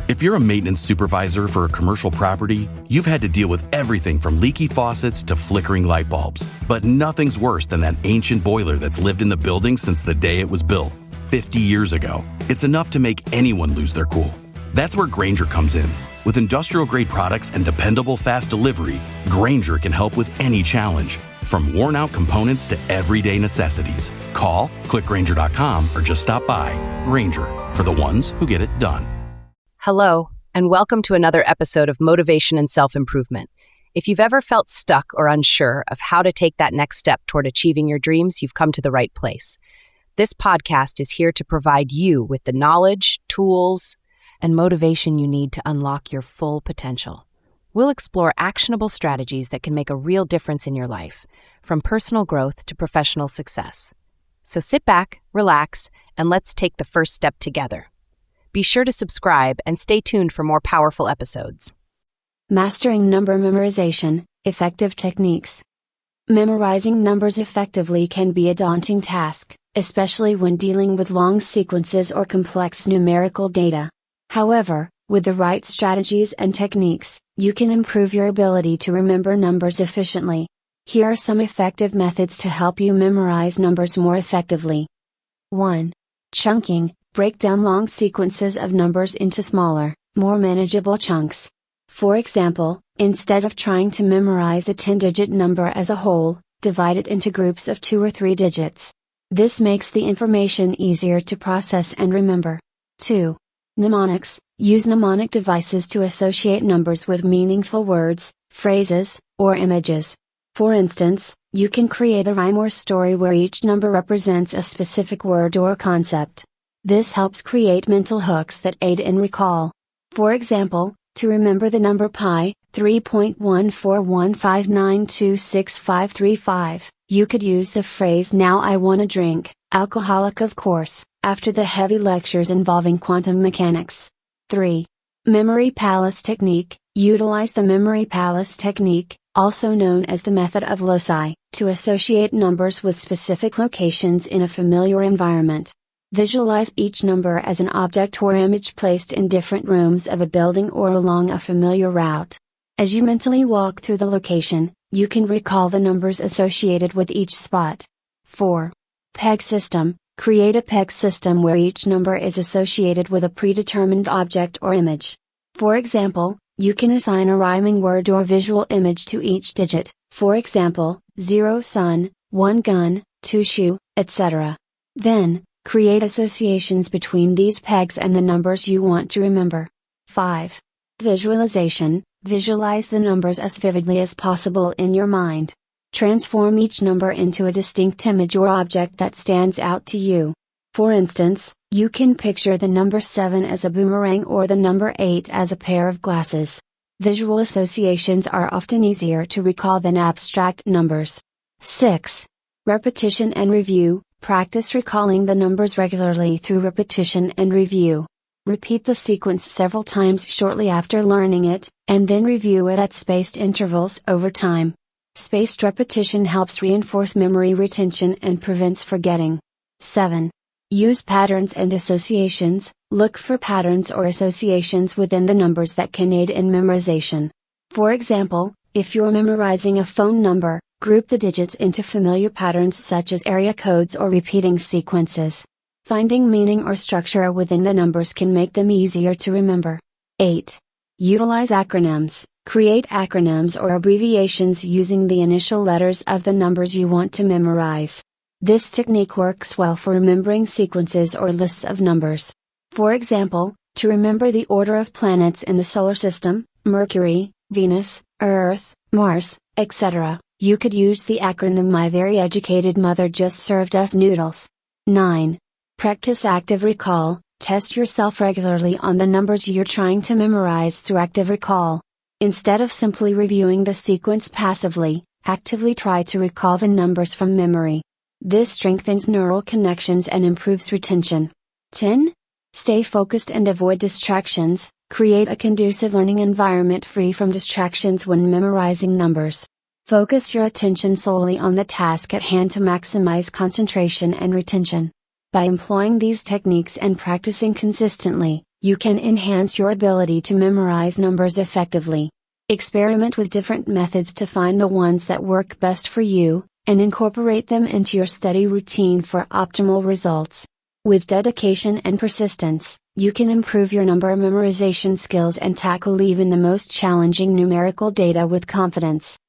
If you're a maintenance supervisor for a commercial property, you've had to deal with everything from leaky faucets to flickering light bulbs. But nothing's worse than that ancient boiler that's lived in the building since the day it was built, 50 years ago. It's enough to make anyone lose their cool. That's where Grainger comes in. With industrial-grade products and dependable fast delivery, Grainger can help with any challenge, from worn-out components to everyday necessities. Call, click Grainger.com, or just stop by. Grainger, for the ones who get it done. Hello, and welcome to another episode of Motivation and Self-Improvement. If you've ever felt stuck or unsure of how to take that next step toward achieving your dreams, you've come to the right place. This podcast is here to provide you with the knowledge, tools, and motivation you need to unlock your full potential. We'll explore actionable strategies that can make a real difference in your life, from personal growth to professional success. So sit back, relax, and let's take the first step together. Be sure to subscribe and stay tuned for more powerful episodes. Mastering number memorization, effective techniques. Memorizing numbers effectively can be a daunting task, especially when dealing with long sequences or complex numerical data. However, with the right strategies and techniques, you can improve your ability to remember numbers efficiently. Here are some effective methods to help you memorize numbers more effectively. 1. Chunking. Break down long sequences of numbers into smaller, more manageable chunks. For example, instead of trying to memorize a 10-digit number as a whole, divide it into groups of 2 or 3 digits. This makes the information easier to process and remember. 2. Mnemonics. Use mnemonic devices to associate numbers with meaningful words, phrases, or images. For instance, you can create a rhyme or story where each number represents a specific word or concept. This helps create mental hooks that aid in recall. For example, to remember the number pi, 3.14159266535, you could use the phrase "Now I wanna drink, alcoholic of course," after the heavy lectures involving quantum mechanics. 3. Memory Palace Technique. Utilize the Memory Palace Technique, also known as the method of loci, to associate numbers with specific locations in a familiar environment. Visualize each number as an object or image placed in different rooms of a building or along a familiar route. As you mentally walk through the location, you can recall the numbers associated with each spot. 4. Peg system. Create a peg system where each number is associated with a predetermined object or image. For example, you can assign a rhyming word or visual image to each digit, for example, 0 sun, 1 gun, 2 shoe, etc. Then, create associations between these pegs and the numbers you want to remember. 5. Visualization. Visualize the numbers as vividly as possible in your mind. Transform each number into a distinct image or object that stands out to you. For instance, you can picture the number 7 as a boomerang or the number 8 as a pair of glasses. Visual associations are often easier to recall than abstract numbers. 6. Repetition and review. Practice recalling the numbers regularly through repetition and review. Repeat the sequence several times shortly after learning it, and then review it at spaced intervals over time. Spaced repetition helps reinforce memory retention and prevents forgetting. 7. Use patterns and associations. Look for patterns or associations within the numbers that can aid in memorization. For example, if you're memorizing a phone number, group the digits into familiar patterns such as area codes or repeating sequences. Finding meaning or structure within the numbers can make them easier to remember. 8. Utilize acronyms. Create acronyms or abbreviations using the initial letters of the numbers you want to memorize. This technique works well for remembering sequences or lists of numbers. For example, to remember the order of planets in the solar system, Mercury, Venus, Earth, Mars, etc., you could use the acronym "My very educated mother just served us noodles." 9. Practice active recall. Test yourself regularly on the numbers you're trying to memorize through active recall. Instead of simply reviewing the sequence passively, actively try to recall the numbers from memory. This strengthens neural connections and improves retention. 10. Stay focused and avoid distractions. Create a conducive learning environment free from distractions when memorizing numbers. Focus your attention solely on the task at hand to maximize concentration and retention. By employing these techniques and practicing consistently, you can enhance your ability to memorize numbers effectively. Experiment with different methods to find the ones that work best for you, and incorporate them into your study routine for optimal results. With dedication and persistence, you can improve your number memorization skills and tackle even the most challenging numerical data with confidence.